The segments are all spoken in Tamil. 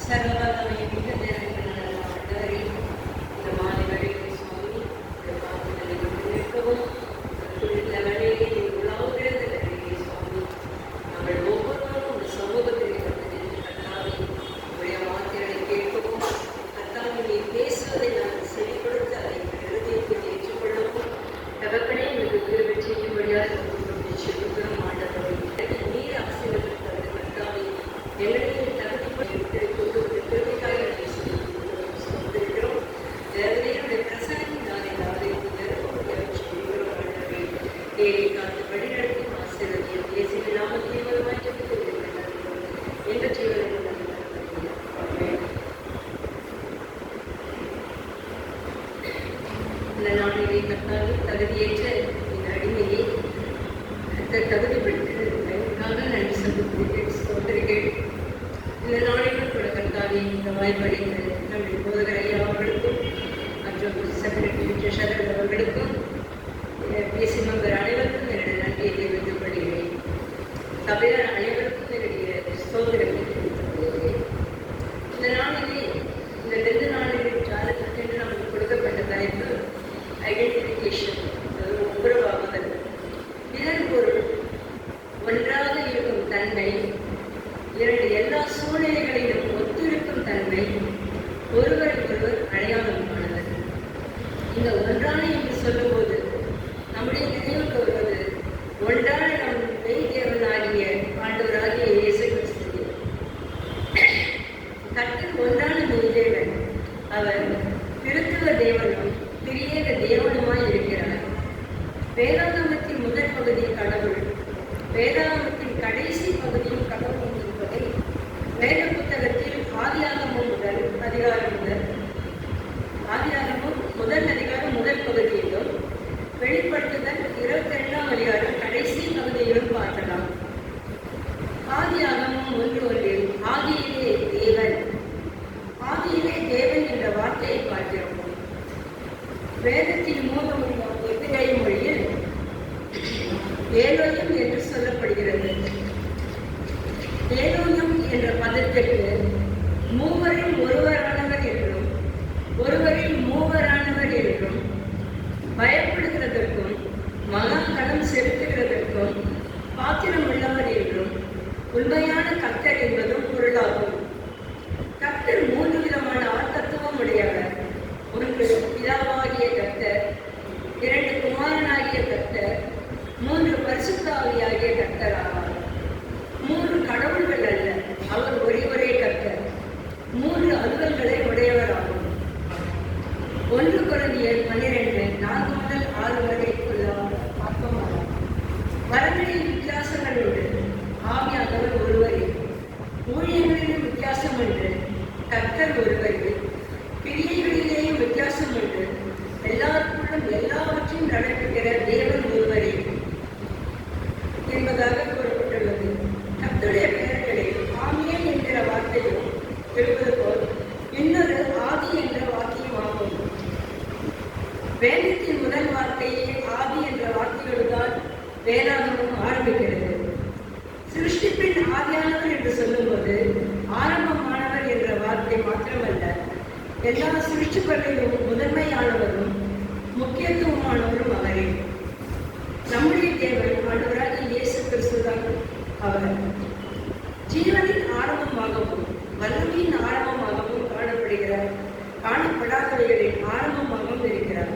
சர்வவல்லமை மிக நேரங்கள் ஆண்டவரே, இந்த மாலை வேளையிலே சுவாமி இந்த பாவங்களை விட்டு நிற்கவும் இந்த வேளையிலே உலாவுகிறது வேளையிலே சுவாமி நாங்கள் ஒவ்வொருவரும் ஒரு சமூகத்திலே வந்து நின்று கர்த்தாவே உடைய வார்த்தைகளை கேட்கவும் கர்த்தாவே நீ பேசுவதை நாங்கள் செவி கொடுத்து அதை எழுதியத்தை ஏற்றுக்கொள்ளவும் தகப்பனே எங்களுக்கு உதவி செய்யும்படியாக செலுத்துகிறோம் ஆண்டவரே. நீர் ஆசீர்வதித்தது கர்த்தாவே எங்களை தகுதிப்படுத்தி கொண்டு ஒரு பெருமைக்காக சொல்லியிருக்கிறோம். தேவதையுடைய பிரசனம் நாளை நாளை செய்கிறோம் ஆண்டவரே. தேவை காத்து வழிநடத்தி ஆசீர்வதியும் இயேசுவின் நாமத்திலே வருவாய் எங்கள் ஜீவனை இந்த நாளிலே கர்த்தாவே தகுதியேற்ற இந்த அடிமையை தகுதிப்படுத்தி நன்றி சொல்லிருக்கிறேன். இந்த நாளிலும் கூட கர்த்தாவே இந்த வாய்ப்படைத்த நம்முடைய போதகர் ஐயா அவர்களுக்கும் மற்றும் செக்ரட்டரி ட்ரெஷரர் அவர்களுக்கும் பேசி மெம்பர் அனைவருக்கும் என்னுடைய நன்றியை தெரிவித்துக் கொள்கிறேன். சபையார் அனைவருக்கும் என்னுடைய சோதரத்தை தெரிவித்துக் கொள்கிறேன். இந்த நாளிலே இந்த 2 நாளிலே ஜாதகத்திற்கு நமக்கு கொடுக்கப்பட்ட தலைப்பு ஐடென்டிஃபிகேஷன், அதாவது ஒப்புரவாகுதல். இதன் பொருள் ஒன்றாக இருக்கும் தன்மை, 2 எல்லா சூழ்நிலைகளிலும் ஒத்திருக்கும் தன்மை, ஒருவரை ஒருவர் அடையாளம் காணுதல். இந்த ஒன்றான என்று சொல்லும்போது நம்முடைய நினைவுக்கு வருவது ஒன்றான நம் மெய் தேவனாகிய ஆண்டவராகிய இயேசு கிறிஸ்து. கர்த்தர் ஒன்றான மெய் தேவன். அவர் திருத்துவ தேவனும் திரியேக தேவனுமாய் இருக்கிறார். வேதாகமத்தின் முதல் பகுதி கடவுள், வேதாகமத்தின் கடைசி பகுதியும் கடவுள் என்பதை வேத புத்தகத்தில் ஆதியாகமம் முதல் அதிகாரம் முதல் பகுதியிலும் வெளிப்படுத்துதல் 22ஆம் அதிகாரம் கடைசி பகுதியிலும் பார்க்கலாம். ஆதியாகமம் 1:1 ஆதியிலே தேவன், ஆதியிலே தேவன் என்ற வார்த்தையை பார்க்கிறோம். வேதத்தின் மூலமொழியான எபிரேய மொழியில் ஏலோயம் என்று சொல்லப்படுகிறது. ஏலோயம் என்ற பதத்திற்கு மூவரில் ஒருவரானவர் என்றும் ஒருவரில் மூவரானவர் என்றும் பயப்படுகிறதற்கும் மகா கடன் செலுத்துகிறதற்கும் பாத்திரம் உள்ளவர் என்றும் உண்மையான கர்த்தர் என்பதும் பொருளாகும். கர்த்தர் 3 விதமான ஆர்த்தத்துவம் உடையவர். ஒன்று பிதாவாகிய கர்த்தர், 2 குமாரனாகிய கர்த்தர், 3 பரிசுத்த ஆவியாகிய கர்த்தர் ஆவார். 3 கடவுள்கள் அல்ல, அவர் ஒரே கர்த்தர். 3 அலுவல்களை உடையவராகும். 1 கொரிந்தியர் 12:4 முதல் 6 வரைக்குள்ள ஆத்மாவாகும். வரங்களில் வித்தியாசங்கள் உண்டு, ஆவியானவர் ஒருவரே. ஊழியங்களிலும் வித்தியாசம் உண்டு, கர்த்தர் ஒருவரே. கிரியைகளிலேயும் வித்தியாசம் உண்டு, எல்லாருக்குள்ளும் எல்லாவற்றையும் நடத்துகிற தேவன் ஒருவரே என்பதாக கூறப்பட்டுள்ளது. கர்த்தருடைய பெயர்களில் ஆமியன் என்கிற வார்த்தையும் இருப்பது போல் இன்னொரு ஆதி என்ற வாக்கியமாகும். வேதத்தின் முதல் வார்த்தையே ஆதி என்ற வார்த்தையோடுதான் வேதாகமம் ஆரம்பிக்கிறது. சிருஷ்டிப்பின் ஆதியானவர் என்று சொல்லும்போது ஆரம்பமானவர் என்ற வார்த்தை மாத்திரமல்ல, எல்லா சிருஷ்டிப்பர்களிலும் முதன்மையானவரும் முக்கியத்துவமானவரும் அவரே. நம்முடைய தேவன் ஆண்டவராகிய இயேசு கிறிஸ்துதான் அவர். ஜீவனின் ஆரம்பமாகவும் வல்லமையின் ஆரம்பமாகவும் காணப்படுகிறார், காணப்படாதவைகளின் ஆரம்பமாகவும் இருக்கிறார்.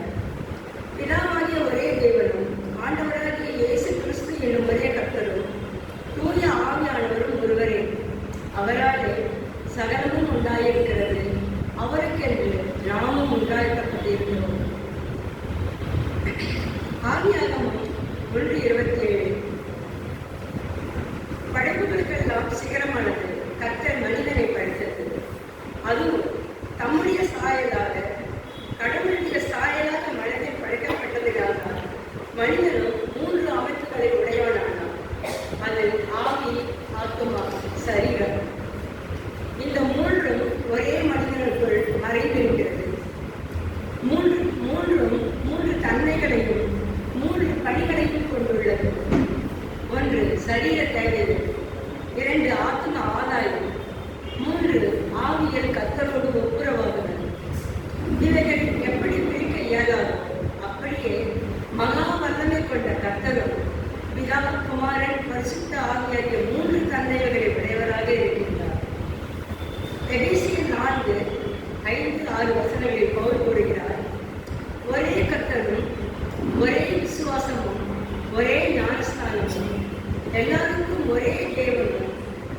பிதாவாகிய ஒரே தேவனும் ஆண்டவராகிய இயேசு கிறிஸ்து என்னும் ஒரே கர்த்தரும் தூய ஆவியானவரும் ஒருவரே. அவராலே சகலமும் உண்டாயிருக்கிறது, அவருக்கென்று நாமும் உண்டாக்கப்பட்டிருக்கிறோம். ஆதியாகமம் 1:27 படைப்புகளுக்கெல்லாம் சிகரமானது கர்த்தர் மனிதனை படைத்தது, அதுவும் தம்முடைய சாயலாக கடவுளுடைய சாயலாக மனிதன் படைக்கப்பட்டதாக மனிதனும் 3 அமைப்புகளை உடையவனானான். அது ஆவி, ஆத்துமா, சரீரம். இந்த 3ம் ஒரே மனிதனுக்குள் மறைந்திருக்கிறது. 3 தன்மைகளையும் 3 பணிகளையும் கொண்டுள்ளது. எபேசியர் 4:5-6 பவுல் கூறுகிறார், ஒரே கர்த்தரும் ஒரே விசுவாசமும் ஒரே ஞானஸ்தானமும் எல்லாருக்கும் ஒரே தேவனும்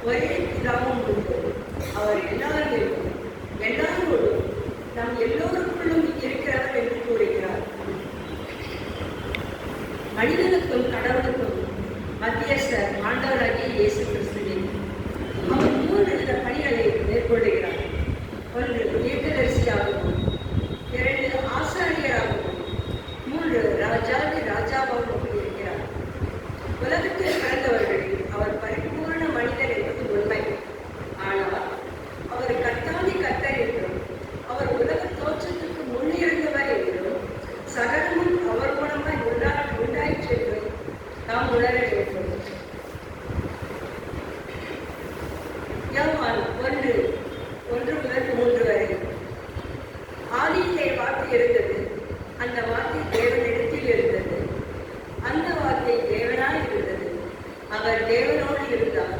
ஒரே பிதாவும் உண்டு. அவர் எல்லாரும் எல்லாரோடும் நம் எல்லோருக்குள்ளும் இருக்கிறவர் என்று கூறுகிறார். மனிதனுக்கும் கடவுளுக்கும் மத்தியஸ்தர் ஆண்டவராகிய இயேசு கிறிஸ்துவே. அவர் 3 வித பணிகளை மேற்கொள்கிறார். 1 தீர்க்கதரிசியாகவும், 2 ஆசாரியராகவும், 3 ராஜாவாகவும் இருக்கிறார். உலகத்தில் பிறந்தவர்களில் அவர் பரிபூர்ண மனிதர் என்பது உண்மை. ஆனால் அவர் கர்த்தாதி கர்த்தர் என்றும், அவர் உலக தோற்றத்துக்கு முன்னிருந்தவர் என்றும், சகலமும் அவர் மூலமாய் உண்டாயிற்று என்றும் நாம் உணர வேண்டும். யோவான் 1:1-3 வரை. ஆதியிலே வார்த்தை இருந்தது, அந்த வார்த்தை தேவனிடத்தில் இருந்தது, அந்த வார்த்தை தேவனாய் இருந்தது, அவர் தேவனோடு இருந்தார்,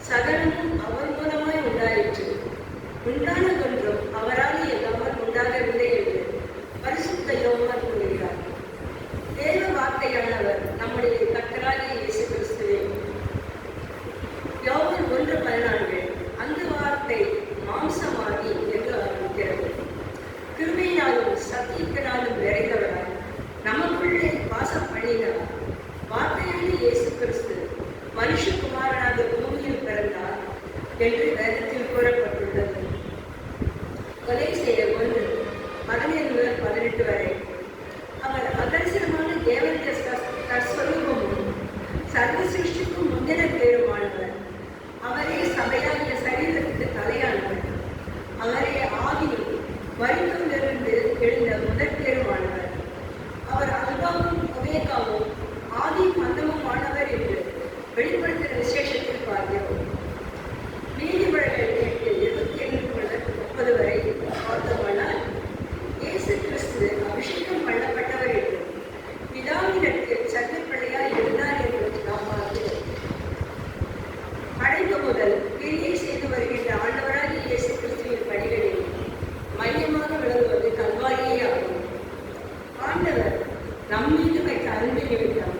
சகலமும் அவர் மூலமாய் உண்டாயிற்று, உண்டானதொன்றும் அவரால் இல்லாமல் உண்டாகவில்லை என்று பரிசுத்த யோவான் கூறுகிறார். தேவ வார்த்தையானவர் நம்முடைய கர்த்தராகிய இயேசு கிறிஸ்துவே. யோவான் 1:14 அந்த வார்த்தை மாம்சமாகி என்று ஆரம்பிக்கிறது. கிருபையினாலும் சத்தியத்தினாலும் நிறைந்தவராய் நமக்குள்ளே வாசம் பண்ணினார். வார்த்தையான இயேசு கிறிஸ்து மனுஷகுமாரனாக பூமியில் பிறந்தார் என்று வேதத்தில் கூறப்பட்டுள்ளது. கொலை செய்த 1:17-18 வரை. அவர் அதர்சனமான தேவனுடைய தற்ஸ்வரூபமும் சர்வ சிருஷ்டிக்கும் முந்தின பேருமானவர். அவரே சபையாகிய சரீரத்துக்கு தலையானவர். அவரே ஆவியும் மரித்தோரிலிருந்து எழுந்த முதற் பேருமானவர். அவர் அல்பாவும் ஒமேகாவும் ஆதி மந்தமுமானவர் என்று வெளிப்படுத்துகிற விசேஷத்தில் பார்க்கிறோம். நீதிமொழிகள் 8:27-30 வரை பார்த்தோமானால் இயேசு கிறிஸ்து அபிஷேகம் பண்ணப்பட்டவர் என்றும் பிதாவினருக்கு சட்டப்பிள்ளையாய் இருந்தார் என்றும் நாம் பார்க்கிறோம். படைப்பு முதல் கிரியை செய்து வருகின்ற ஆண்டவராகிய இயேசு கிறிஸ்துவின் பணிகளில் மையமாக விளங்குவது கல்வாரியே ஆகும். ஆண்டவர் நம்மீது வைத்த அன்பு நிமித்தம்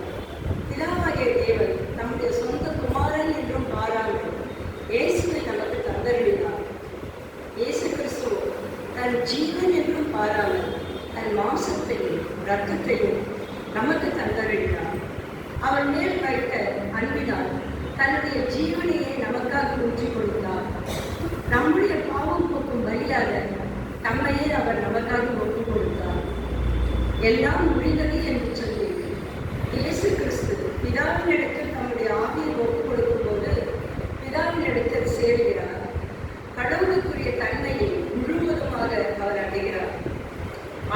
பிதாவாகிய தேவன் நம்முடைய சொந்த குமாரன் என்றும் பாராமல் இயேசுவை நமக்கு தந்தருளினார். இயேசு கிறிஸ்து தன் ஜீவன் என்றும் பாராமல் தன் மாம்சத்தையும் இரத்தத்தையும் நமக்கு தந்தருளினார். அவன் மேல் வைத்த அன்பினால் தன்னுடைய ஜீவனையை நமக்காக ஊற்றிக் கொடுத்தார். நம்முடைய பாவம் போக்கும் பலியாக தம்மையே அவர் நமக்காக ஒப்புக் கொடுத்தார். எல்லாம் முடிந்தது என்று சொல்லி இயேசு கிறிஸ்து பிதாவினிடத்தில் தம்முடைய ஆவியை ஒப்புக் கொடுக்கும் போது பிதாவினிடத்தில் சேர்கிறார். கடவுளுக்குரிய தன்மையை முழுவதுமாக அவர் அடைகிறார்.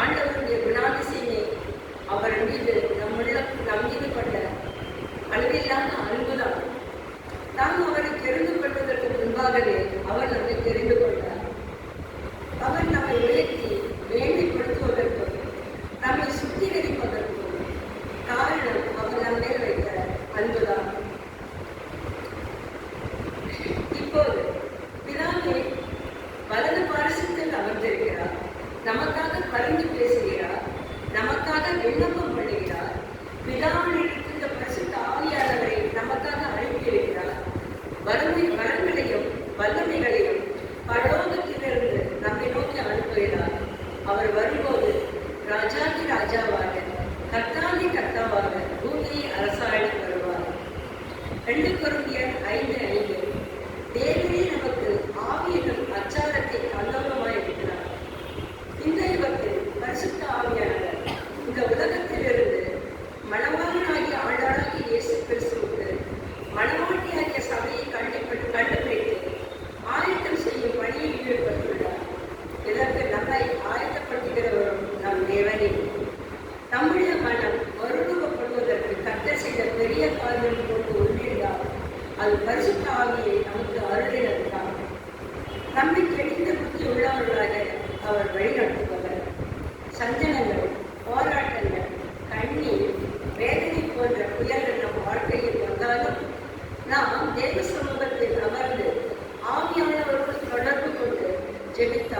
ஆண்டவருடைய குணாதிசயமே அவர் மீது நம்மீது கொண்ட அளவில்லாத அன்புதான். நாம் அவரை தெரிந்து கொள்வதற்கு முன்பாகவே அவர் நம்மை தெரிந்து கொண்டார். அவர் நம்மை உயர்த்தி மேன்மைப்படுத்துவதற்கும் நம்மை சுத்திகரிப்பதற்கும் காரணம் அவர் நம்மை வைத்த அன்புதான். இப்போது பிதாவே வலது பாரசத்தில் அமர்ந்திருக்கிறார். நமக்காக பரிந்து பேசுகிறார். நமக்காக விண்ணப்பம் பண்ணுகிறார். பிதாவினிடத்தில் இந்த பரிசுத்த ஆவியானவரை நமக்காக அனுப்பியிருக்கிறார். வரங்களையும் வல்லமைகளையும் பரலோகத்திலிருந்து நம்மை நோக்கி அனுப்புகிறார். அவர் வரும்போது ராஜாதி ராஜாவாக, கர்த்தாதி கர்த்தாவாக பூமியை அரசாண வருவார். 2 கொரிந்தியர் 5:5 தேவனே நமக்கு ஆவியிலும் அச்சாரத்தை தந்தவருமாய் இருக்கிறார். இந்த யுகத்தில் பரிசுத்த ஆவியானவர் இந்த உலகத்திலிருந்து மணவாளனாகிய ஆண்டவராகிய இயேசு கிறிஸ்துவுக்கு மணவாட்டியாகிய சபையை கண்டுபிடித்து ஆயத்தம் செய்யும் பணியில் ஈடுபட்டுள்ளார். இதற்கு நம்மை ஆயத்தப்படுத்துகிறவரும் நம் தேவனே. நம்முடைய மனம் மறுரூபப்படுவதற்கு கர்த்தர் செய்த பெரிய காரியம் கொண்டு உள்ளிருந்தால் அது பரிசுத்த ஆவியை நமக்கு அருளினதுதான். நம்மை தெளிந்த புத்தி உள்ளவர்களாக அவர் வழிநடத்துபவர். சஞ்சலங்கள், போராட்டங்கள், கண்ணீர், வேதனை போன்ற புயல்கள் நம் வாழ்க்கையில் வந்தாலும் நாம் தேவ சமூகத்தில் அமர்ந்து ஆவியானவரோடு தொடர்பு கொண்டு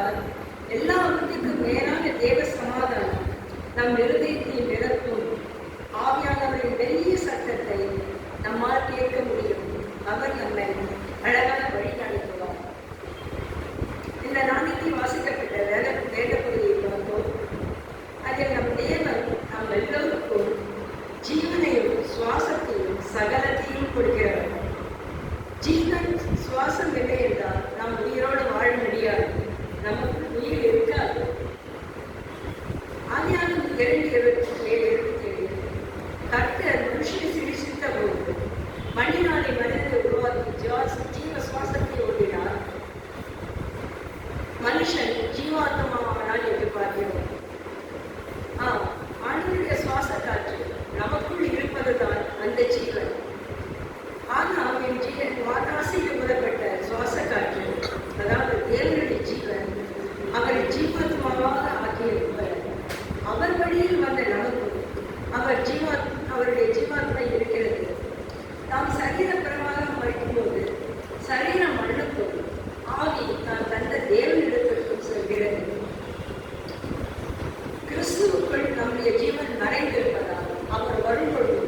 இருப்பதால் எல்லாவற்றுக்கும் மேலான தேவ சமாதானம் நம் இருதயத்தை நிரப்பும். ஆவியானவரின் பெரிய சத்தத்தை நம்மால் கேட்க முடியும். அவர் நம்மை அழகான வழி நடத்துவார். இந்த நாளைக்கு வாசிக்கப்பட்ட வேத பகுதியை பார்த்தோம். அதில் நம் தேவன் நம் எல்லோருக்கும் ஜீவனையும் சுவாசத்தையும் சகலத்தையும் கொடுக்கிறவர். ஜீவன் சுவாசம் இல்லை என்றால் நாம் உயிரோடு வாழ முடியாது, நமக்கு உயிர் இருக்காது. ஆதியாகமம் 2:27 கர்த்தர் மனுஷனை சிருஷ்டித்த போது மண்ணினாலே மனிதனை உருவாக்கி ஜீவ சுவாசத்தை ஓடினார். மனுஷன் ஜீவாத்மாவானால் என்று பார்க்கிறோம். ஆண்டவருடைய சுவாச காற்று நமக்குள் இருப்பதுதான் அந்த ஜீவன். ஆனால் என் ஜீவன் வாதாசியில் விடப்பட்ட சுவாச காற்று, அதாவது தேவனுடைய ஜீவன், அவரை ஜீவாத்மாவாக ஆக்கியிருப்பார். அவர் வழியில் வந்த நமக்கும் அவருடைய ஜீவாத்மா இருக்கிறது. நாம் சரீரப்பரமாக மறைக்கும்போது சரீரம் அழுக்கும், ஆவி தான் தந்த தேவனிடத்திற்கும் செல்கிறது. கிறிஸ்துவுக்குள் நம்முடைய ஜீவன் மறைந்திருப்பதால் அவர் வரும்பொழுது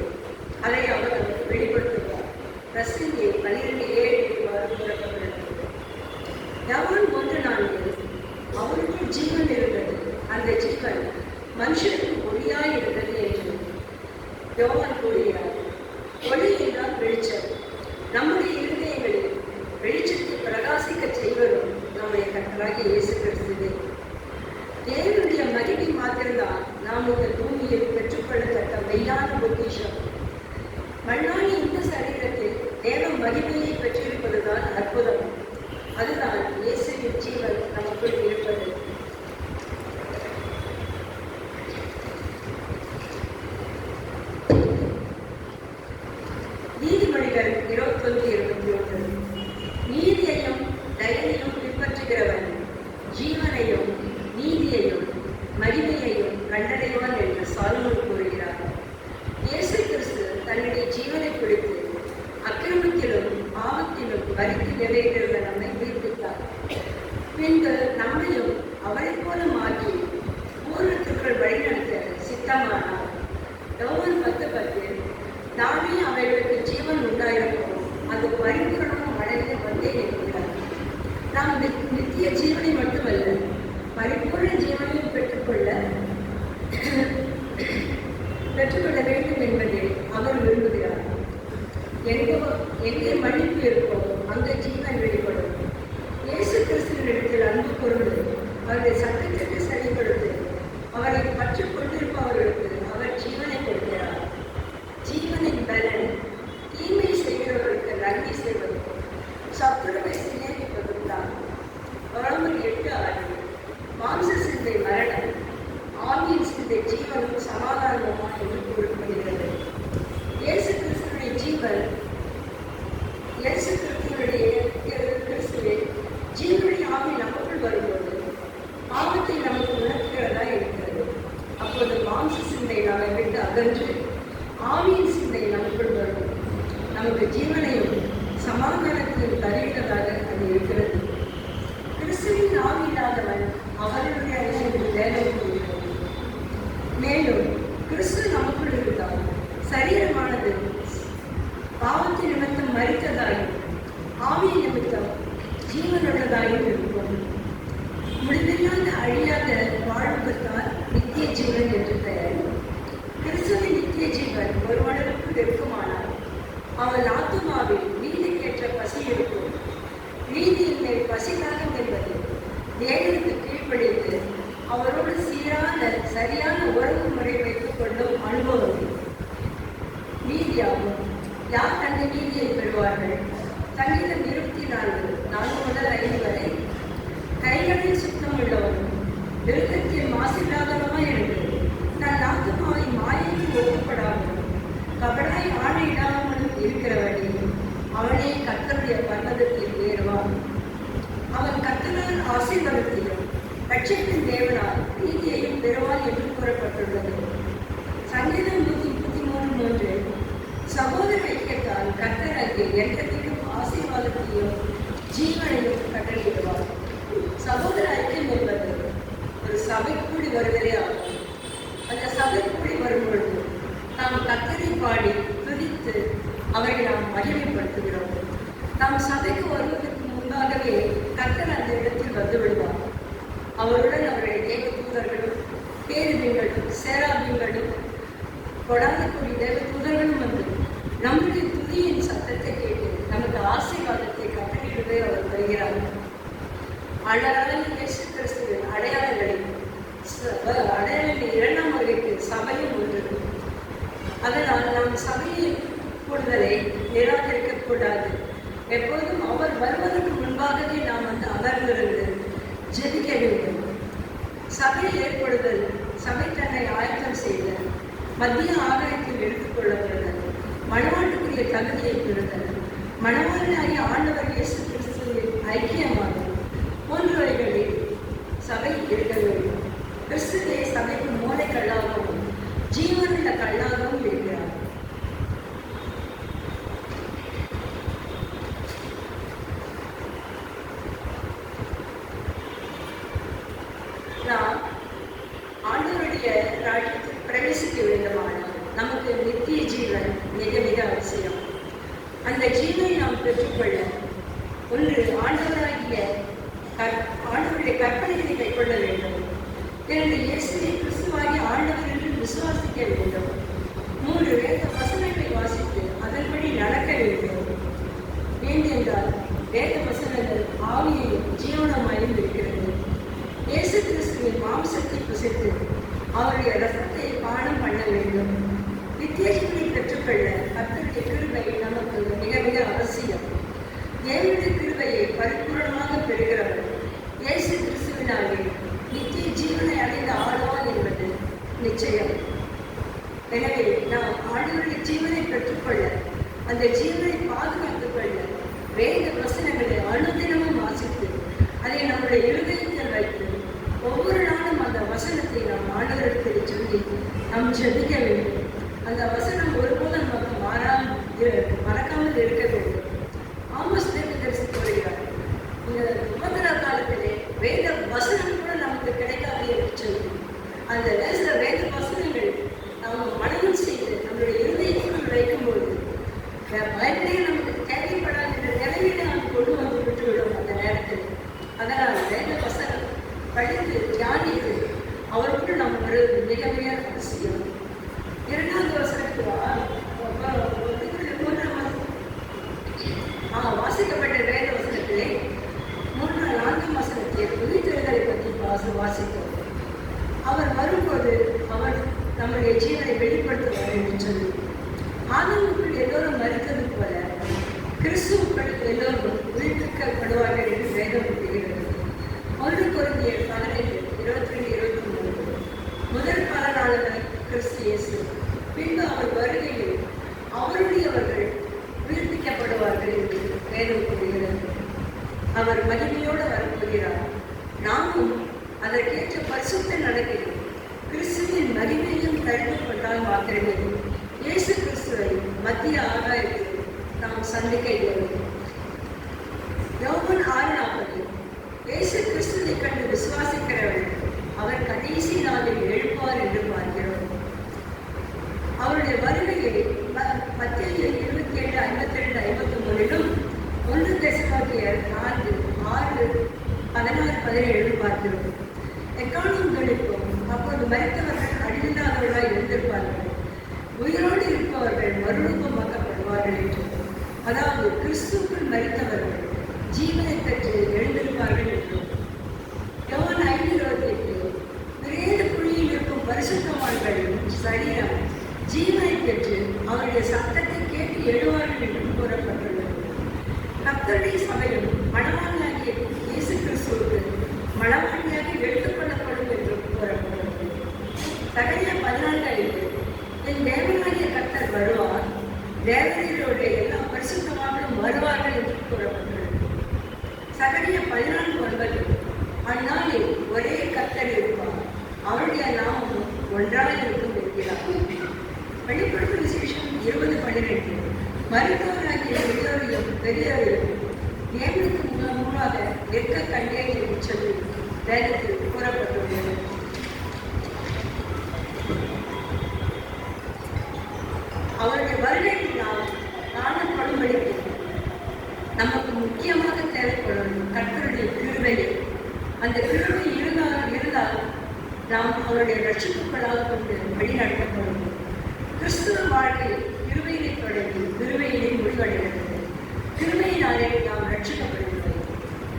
அதை அவர் வெளிப்படுத்துவார். பிரசங்கி 12:7 யோவான் 1:4 அவருக்கு ஜீவன் இருந்தது, அந்த ஜீவன் மனுஷனுக்கு ஒளியாய் இருந்தது என்று யோவான் கூறுகிறார். ஒளி என்றால் வெளிச்சம். நம்முடைய இருதயங்களில் வெளிச்சத்தை பிரகாசிக்க செய்வதும் நம்முடைய கர்த்தராகிய இயேசு கிறிஸ்துவே. தேவனுடைய மகிமை மாத்திரம்தான் நாம் இந்த பூமியில் பெற்றுக்கொள்ளத்தக்க மெய்யான பொக்கிஷம். மண்ணானி இந்த சரீரத்தில் தேவ மகிமையை பெற்றிருப்பதுதான் அற்புதம். அதுதான் இயேசுவின் ஜீவன் நமக்குள் இருப்பது. நீதிமொழிகள் 21:21 நீதியையும் தயவையும் பின்பற்றுகிறவன் ஜீவனையும் நீதியையும் மகிமையையும் கண்டடைவான் என்று சாலமோன் கூறுகிறார். இயேசு கிறிஸ்து தன்னுடைய ஜீவனை குறித்து அக்கிரமத்திலும் பாவத்திலும் வரித்து நிறைவேறுகிற நம்மை உயிர்ப்பித்தார். பின்பு நம்மையும் அவரை போல மாற்றி பூரணத்திற்குள் வழிநடத்த சித்தமானார். யோவான் 10:10 நானே அவைகளுக்கு ஜீவன் உண்டாயிருக்கும், அது பரிபூரணமும் அடைந்து வந்தேன் என்கிறார். நாம் நித்திய ஜீவனை மட்டுமல்ல, பரிபூர்ண ஜீவனையும் பெற்றுக்கொள்ள வேண்டும் என்பதை அவர் விரும்புகிறார். எங்கே மன்னிப்பு இருக்கோ அங்கே ஜீவன் வெளிப்படும். இயேசு கிறிஸ்துவினிடத்தில் அன்பு கூர்ந்து அவருடைய சட்டத்திற்கு சரிப்படுத்தி அவரை பற்றிக் கொண்டிருப்பவர்களுக்கு அவர் ஜீவனை கொடுக்கிறார். ஜீவனின் பலன் தீமை செய்கிறவர்களுக்கு நன்மை செய்வதும் சத்துருவை சிநேகிப்பதும் தான். ரோமர் 8:6 மாம்ச சிந்தை மரணம், ஆவியின் சிந்தை ஜீவனும் சமாதானமுமா என்று கூறப்படுகிறது. இயேசு கிறிஸ்துவின் ஜீவன், இயேசு கிறிஸ்துவே ஜீவனுடைய ஆவி நமக்குள் வரும்போது ஆபத்தை நமக்கு உணர்த்துகிறதா இருக்கிறது. அப்போது மாம்ச சிந்தை நம்மை விட்டு அகன்று ஆவியின் சிந்தை நமக்குள் வரும். நமக்கு ஜீவனையும் சமாதானத்தையும் தருகிறதாக அது இருக்கிறது. கிறிஸ்துவின் ஆவி இல்லாதவன் அவர்களுடைய அறிஞர்கள் வேலை கூறுகிறது. மேலும் கிறிஸ்து நமக்குள் இருந்தால் சரீரமானது பாவத்தின் நிமித்தம் மரித்ததாயும் ஆவிய நிமித்தம் ஜீவனுள்ளதாயும் இருக்கும். முடிவில்லாத அழியாத வாழ்வுக்குத்தான் நித்திய ஜீவன் என்று பெயர். கிறிஸ்துவின் நித்திய ஜீவன் ஒருவனுக்கு இருக்குமானால் அவன் ஆத்துமாவில் நீதிக்கேற்ற பசி இருக்கும். நீதியின் மேல் பசிதாகம் என்பது தேவனுக்கு கீழ்ப்படிந்து அவரோடு சீரான சரியான உறவு முறை வைத்துக் கொள்ளும் அனுபவம் நீதியாகும். யார் தன்னை நீதியை பெறுவார்கள்? சங்கீதம் 24:4-5 வரை கைகளில் சுத்தம் உள்ளவனும் விருத்தத்தில் மாசில்லாதவனுமாய் இருந்து தன் ஆத்துமாவை மாயைக்கு ஒப்புப்படாமலும் கபடாய் ஆணையிடாமலும் இருக்கிறவனே அவனே கர்த்தருடைய பர்வதத்தில் ஏறுவான். அவன் கர்த்தரால் ஆசீர்வாதத்தையும் லட்சத்தின் தேவனால் நீதியையும் பெறுவான் என்று கூறப்பட்டுள்ளது. சங்கீதம் 133:3 சகோதர ஐக்கியத்தால் கர்த்தராகிய என்றைக்கும் ஆசீர்வாதத்தையும் ஜீவனையும் கட்டளையிடுவார். சகோதர ஐக்கியம் சபை கூடி வருவதே ஆகும். அந்த சபை கூடி வரும்பொழுது நாம் கர்த்தரை பாடி துதித்து அவரை நாம் மகிமைப்படுத்துகிறோம். நாம் சபைக்கு வருவதற்கு முன்பாகவே கர்த்தர் அந்த இடத்தில் வந்து விடுவார். அவருடன் அவருடைய தேவ தூதர்களும் பேருமைகளும் சேராபியங்களும் கொடாதக்கூடிய தேவ தூதர்களும் வந்து நம்முடைய துதியின் சத்தத்தை கேட்டு நமக்கு ஆசீர்வாதத்தை கட்டளையிடவே அவர் வருகிறார். அழகான இயேசு கிறிஸ்துவின் அடையாளங்களில் இரண்டாம் வகைக்கு சபையும் ஒன்று. அதனால் நாம் சபையை கூடுதலை நிராகரிக்கக்கூடாது. எப்போதும் அவர் வருவதற்கு முன்பாகவே நாம் வந்து அமர்ந்திருந்து ஜெபிக்க வேண்டும். சபை ஏற்படுதல், சபை தன்னை ஆயத்தம் செய்தல், மத்திய ஆதாயத்தில் எடுத்துக்கொள்ளப்படுதல், மணவாட்டுக்குரிய தகுதியை பெறுதல், மணவாளனாகிய ஆண்டவர் இயேசு கிறிஸ்துவின் ஐக்கியமாகும் போன்றவைகளில் சபை இருக்க வேண்டும். கிறிஸ்துவே சபைக்கு மூளை கல்லாகவும் ஜீவனுள்ள கல்லாகவும் இருக்கிறார். நாம் ஆண்டவருடைய ராஜ்யத்தில் பிரவேசிக்க வேண்டுமானால் நமக்கு நித்திய ஜீவன் மிக மிக அவசியம். அந்த ஜீவனை நாம் பெற்றுக்கொள்ள ஒன்று ஆண்டவருடைய கற்பனைகளை கைக்கொள்ள வேண்டும். இரண்டு இயேசுவை கிறிஸ்துவாகி ஆண்டவர் என்று விசுவாசிக்க வேண்டும். மூன்று வேத வசனங்களை வாசித்து அதன்படி நடக்க வேண்டும். ஏனென்றால் வேத வசனங்கள் ஆவியையும் ஜீவனமாயும் இருக்கிறது. இயேசு கிறிஸ்துவின் மாம்சத்தை புசித்து அவருடைய ரசத்தை பானம் பண்ண வேண்டும். வித்தியாசங்களை பெற்றுக்கொள்ள கர்த்தருடைய கிருபை நமக்கு மிக மிக அவசியம். தேவனுடைய கிருபையை பரிபூர்ணமாக பெறுகிறவர் இயேசு கிறிஸ்துவினாலே நித்திய ஜீவனை அடைந்து ஆழ்வார் என்பது நிச்சயம். எனவே நாம் ஆண்டவருடைய ஜீவனை பெற்றுக்கொள்ள, அந்த ஜீவனை பாதுகாத்துக் கொள்ள வேத வசனங்களை அனுதினமும் வாசித்து அதை நம்முடைய இருதயத்தில் வைத்து ஒவ்வொரு நாளும் அந்த வசனத்தை நாம் ஆண்டவரிடத்தில் சொல்லி நாம் ஜெபிக்க வேண்டும். அந்த வசனம் ஒருபோதும் நமக்கு மறக்காமல் இருக்க வேண்டும். ஆமோஸ் தீர்க்கதரிசி கூறுகிறார், இந்த உபத்திர காலத்திலே வேத வசனம் கூட நமக்கு கிடைக்காது என்று சொல்லி அந்த வேத வசனங்கள் நாம் மனனம் செய்து நம்முடைய இருதயத்துக்குள் வைக்கும்போது பயத்திலே நமக்கு தேவைப்படாத என்ற நிலையில நாம் கொண்டு வந்து விட்டுவிடும் அந்த நேரத்தில். அதனால் வேத வசனம் படித்து தியானித்து அவருக்குள் நாம் வருவது மிக மிக அவசியம். இரண்டாவது வசனத்துக்கு வாசிக்கப்பட்ட வேத வசனத்திலே 3-4 வசனத்தை உயிர்த்தெழுதலை பற்றி வாசித்தோம். அவர் வரும்போது அவர் நம்முடைய ஜீவனை வெளிப்படுத்துவார் என்று சொல்லி ஆதாமுக்குள் எல்லோரும் மரித்தது போல கிறிஸ்துவுக்குள் எல்லோரும் உயிர்ப்பிக்கப்படுவார்கள் என்று வேதம் கூறுகிறது. 1 கொரிந்தியர் 15:22-23 முதல் பலனாளர் கிறிஸ்து இயேசு, பின்பு அவர் வருகையில் அவருடையவர்கள் உயிர்ப்பிக்கப்படுவார்கள் என்று வேதம் கூறுகிறது. அவர் மகிமையோடு வரப்போகிறார். நாமும் அதற்கேற்ற பரிசுத்த நடக்கையில் கிறிஸ்துவின் மகிமையும் கருத்து கொண்டால் மாத்திரமே இயேசு கிறிஸ்துவை மத்திய ஆகாயத்தில் நாம் சந்திக்க இயலும். யோவான் 6:40 இயேசு கிறிஸ்துவை கண்டு விசுவாசிக்கிறவர்கள் அவர் கடைசி நாளில் எழுப்பார் என்று பார்க்கிறோம். அவருடைய வருகையை மத்தேயு 27:52-53 1 தெசலோனிக்கேயர் 4:6-16-17 பார்க்கிறோம். எக்காலம் துணிக்கும் அப்போது மரித்தவர்கள் அழிவில்லாதவர்களாய் இருந்திருப்பார்கள், உயிரோடு இருப்பவர்கள் மறுரூபமாக்கப்படுவார்கள் என்று. அதாவது கிறிஸ்துவுக்குள் மரித்தவர்கள் ஜீவனை பெற்று எழுந்திருப்பார்கள் என்றும். யோவான் 5:28 பிரேத குழியில் இருக்கும் பரிசுத்தவான்களின் சரீரம் ஜீவனை பெற்று அவருடைய சத்தத்தை கேட்டு எழுவார்கள் என்றும் கூறப்பட்டுள்ளது. கர்த்தருடைய சபையும் மணவாளியாகிய இயேசு கிறிஸ்துவுக்கு மணவாளியாக எடுத்துக்கொள்ளப்படும் என்றும் கூறப்பட்டுள்ளது. சகரியா 14:5 என் தேவனாகிய கர்த்தர் வருவார், தேவதைகளுடைய எல்லா பரிசுத்தவான்களும் வருவார்கள் என்று கூறப்பட்டுள்ளது. சகரியா 14:9 அந்நாளில் ஒரே கர்த்தர் இருப்பார், அவருடைய நாமமும் ஒன்றாக இருக்கும் என்கிறார். வெளிப்படுத்தும் விசேஷம் 20:12 மருத்துவராகிய பெரியோரையும் தேவனுக்கு முன்பாக நிற்க கண்டேன் என்று சொல்லி வேதத்தில் கூறப்பட்டுள்ளது. அந்த கிருபை இருந்தால் நாம் அவருடைய ரட்சிப்புகளாக கொண்டு வழிநடத்தப்படும். கிறிஸ்துவ வாழ்க்கை கிருபையிலே தொடங்கி கிருபையிலே முடிவடைகிறது. கிருபையினாலே நாம் ரட்சிக்கப்படுகிறோம்.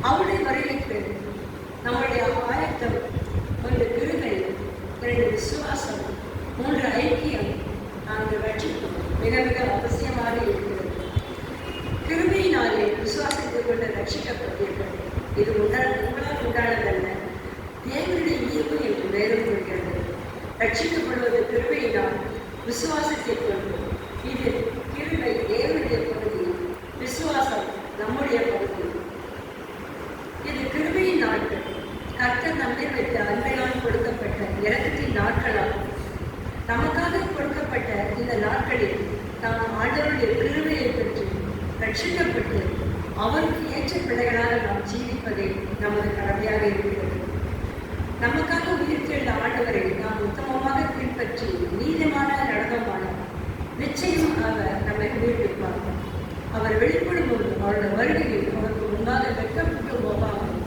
அவருடைய வருகைக்கு நம்முடைய ஆயத்தம் ஒன்று கிருபை, 2 விசுவாசம், 3 ஐக்கியம், 4 ரட்சிப்பு மிக மிக அவசியமாக இருக்கிறது. கிருபையினாலே விசுவாசத்தை கொண்டு ரட்சிக்கப்பட்டீர்கள். இது உங்களால் உண்டானதல்ல, தேவனுடைய ஈர்ப்பு என்று வேதம் கொள்கிறது. ரட்சிக்கப்படுவது கிருபையினால், விசுவாசத்தை கொண்டு. இது கிருபை தேவனுடைய பகுதி, விசுவாசம் நம்முடைய பகுதி. இது கிருபையின் நாட்கள். கர்த்தர் நம்மை வைத்த அன்மையால் கொடுக்கப்பட்ட இரக்கத்தின் நாட்களாகும். நமக்காக கொடுக்கப்பட்ட இந்த நாட்களில் நாம் ஆண்டவருடைய கிருபையை பெற்று ரட்சிக்கப்பட்டு அவருக்கு ஏற்ற பிள்ளைகளாக நாம் ஜீவிப்பதே நமது கடமையாக இருக்கிறது. நமக்காக உயிர்த்தெழுந்த ஆண்டவரை நாம் உத்தமமாக பின்பற்றி நீதிமான நடனமான நிச்சயம் அவர் நம்மை உயிர்ப்பிப்பார். அவர் வெளிப்படும் போது அவருடைய வருகையில் அவருக்கு முன்பாக வெட்கப்பட்டு போகாமல்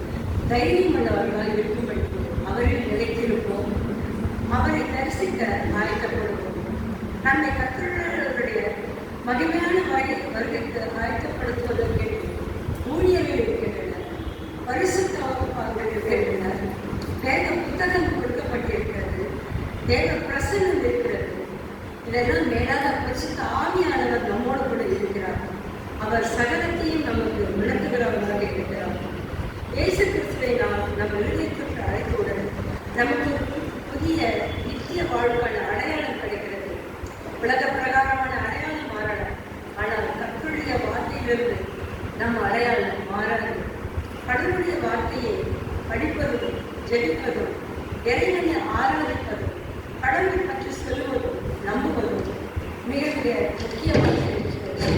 தைரியம் உள்ளவர்களாக இருக்கும்படி அவரில் நிலைத்திருப்போம். அவரை தரிசிக்க ஆயத்தப்படுவோம். நம்மை கற்றுள்ளவர்களுடைய மகிமையான வருகைக்கு ஆயத்தப்படுத்துவதற்கு ஊழியர்கள் இருக்கின்றனர், பரிசுத்த வகுப்பாளர்கள் இருக்கின்றனர், வேத புத்தகம் கொடுக்கப்பட்டிருக்கிறது, தேவ பிரசன்னம் இருக்கிறது. இதெல்லாம் மேலாக பரிசுத்த ஆவியானவர் நம்மோடு கூட இருக்கிறார். அவர் சகலத்தையும் நமக்கு விளக்குகிறவராக இருக்கிறார். இயேசு கிறிஸ்துவை நாம் நம் இருதயத்திற்கு அழைத்தவுடன் நமக்கு புதிய நித்திய வாழ்வுக்கான அடையாளம் கிடைக்கிறது. உலக பிரகாரமான அடையாளம் மாறலாம், ஆனால் கர்த்தருடைய வார்த்தையிலிருந்து நம் அடையாளம் மாறாது. கடவுளுடைய வார்த்தையை படிப்பதும் ஜெபிப்பதும் இறைவனை ஆராதிப்பதும் கடவுளை பற்றி சொல்லுவதும் நம்புவதும் மிக மிக முக்கியமாக இருக்கிறது.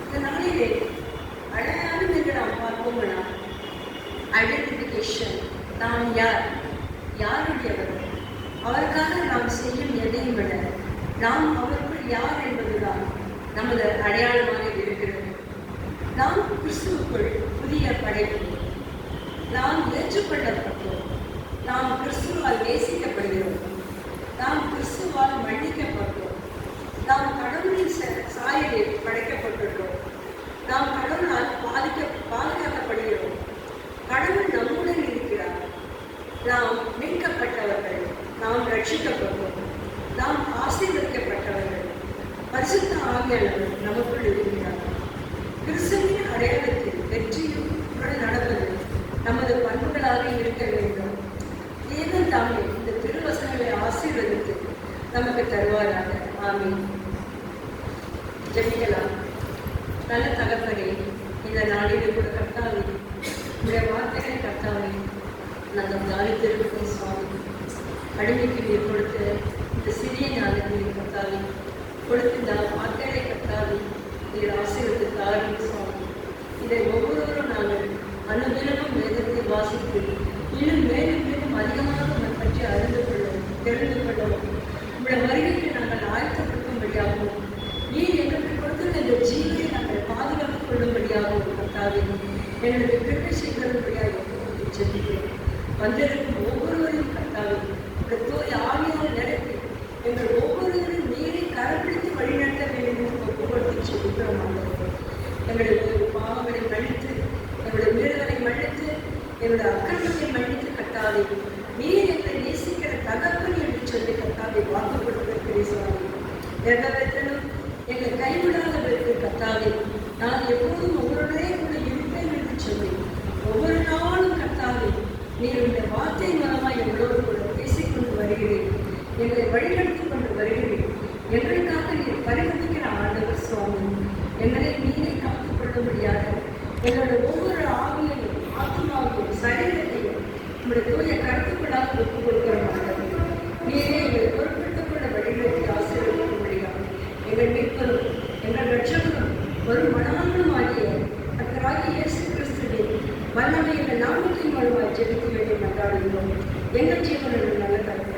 இந்த நாளிலே அடையாளம் என்று நாம் பார்ப்போம்னா ஐடென்டிஃபிகேஷன். நாம் யார், யாருடையவர், அவருக்காக நாம் செய்யும் எதையும் விட நாம் அவருக்குள் யார் என்பதுதான் நமது அடையாளமாக இருக்கிறது. நாம் கிறிஸ்துவுக்குள் புதிய படைப்பு. நாம் ஏற்றுக்கொள்ளப்பட்டோம். நாம் கிறிஸ்துவால் நேசிக்கப்படுகிறோம். நாம் கிறிஸ்துவால் மன்னிக்கப்பட்டோம். நாம் கடவுளின் சாயலில் படைக்கப்பட்டுள்ளோம். நாம் கடவுளால் பாதுகாக்கப்படுகிறோம். கடவுள் நம்முடன் இருக்கிறார். நாம் மீட்கப்பட்டவர்கள். நாம் ரட்சிக்கப்பட்டோம். நாம் ஆசீர்வதிக்கப்பட்டவர்கள். பரிசுத்த ஆவியானவர் நமக்குள் இருக்கிறார். கிறிஸ்துவின் அடையாளத்தில் வெற்றியுடன் நடப்பது நமது பண்புகளாக இருக்க வேண்டும். தேவன் தாமே இந்த திருவசனங்களை ஆசீர்வதித்து நமக்கு தருவாராக. ஆமீன். ஜெபிக்கலாம். நல்ல தகப்பனே, இந்த நாளிலே கூட கர்த்தாவே, உடைய வார்த்தைகளை கர்த்தாவே நாங்கள் தானித்திருக்கிறோம். சுவாமி, அடிமைக்கு நீர் கொடுத்த இந்த சிறிய ஞானத்தை கர்த்தாவே கொடுத்து இந்த வார்த்தைகளை கர்த்தாவே நீர் ஆசீர்வதித்து தாரும். சுவாமி, இதை ஒவ்வொருவரும் நாங்கள் அனுதினமும் வேதத்தை வாசித்து இன்னும் மேலும் மேலும் அதிகமாக நம்மை பற்றி அறிந்து கொள்ளவும் தெரிந்து கொள்ளவும் உங்களுடைய வருகைக்கு நாங்கள் ஆயத்தப்படுத்தும்படியாகவும் நீர் எங்களுக்கு கொடுத்துள்ள இந்த ஜீவனை நாங்கள் பாதுகாத்துக் கொள்ளும்படியாகவும் கர்த்தாவே எங்களுக்கு கிருபை செய்கிறபடியாக ஜெபிக்கிறேன். வந்திருக்கும் ஒவ்வொருவரையும் கர்த்தாவே உங்களுடைய தூய ஆவியால் நிரப்பி எங்கள் ஒவ்வொருவரும் நீரை கரப்பிடித்து வழிநடத்த வேண்டும் என்று ஒப்புக்கொடுத்து ஜெபிக்கிறோம். எங்களுடைய பாவங்களை மன்னித்து, எங்களுடைய மீறுதலை மன்னித்து, எங்களுடைய அக்கிரமத்தை மன்னித்து கர்த்தாவே நீர் எங்களை நேசிக்கிற தகப்பன் என்று சொல்லி கர்த்தாவை வாக்கு கொடுத்திருக்கிறேன். சுவாமி, எவ்வளவு எங்களை கைவிடாதவருக்கு கர்த்தாவே நான் எப்போதும் உங்களுடைய கூட இருப்பேன் என்று சொல்லி ஒவ்வொரு நாளும் கர்த்தாவே நீர் இந்த வார்த்தை மூலமாக எங்களோடு கூட பேசிக்கொண்டு வருகிறேன். எங்களை வழிநடத்தி கொண்டு வருகிறேன். எங்களுக்காக நீர் பரிவர்த்திக்கிற ஆண்டவர். சுவாமி, எங்களை நீரை காத்துக் கொள்ள முடியாத எங்களுடைய ஒவ்வொரு ஆவியையும் ஆத்மாவையும் சரீரத்தையும் நம்முடைய தூய கருத்துக்களாக ஒப்புக் கொடுக்கிற ஆண்டவர். நீரே எங்களை பொறுப்பெடுத்துக் கொள்ள வழிநடத்தி ஆசீர்வதிக்க முடியாது. எங்கள் மீட்பரும் எங்கள் ரட்சகரும் ஒரு மனமாற்றம் ஆகிய கர்த்தராகிய இயேசு கிறிஸ்துவின் வல்லமை எங்கள் நாமத்தின் மூலமாக ஜெபிக்க வேண்டும் என்றாடுகிறோம். எங்கள் ஜீவனில் நல்ல கருத்து.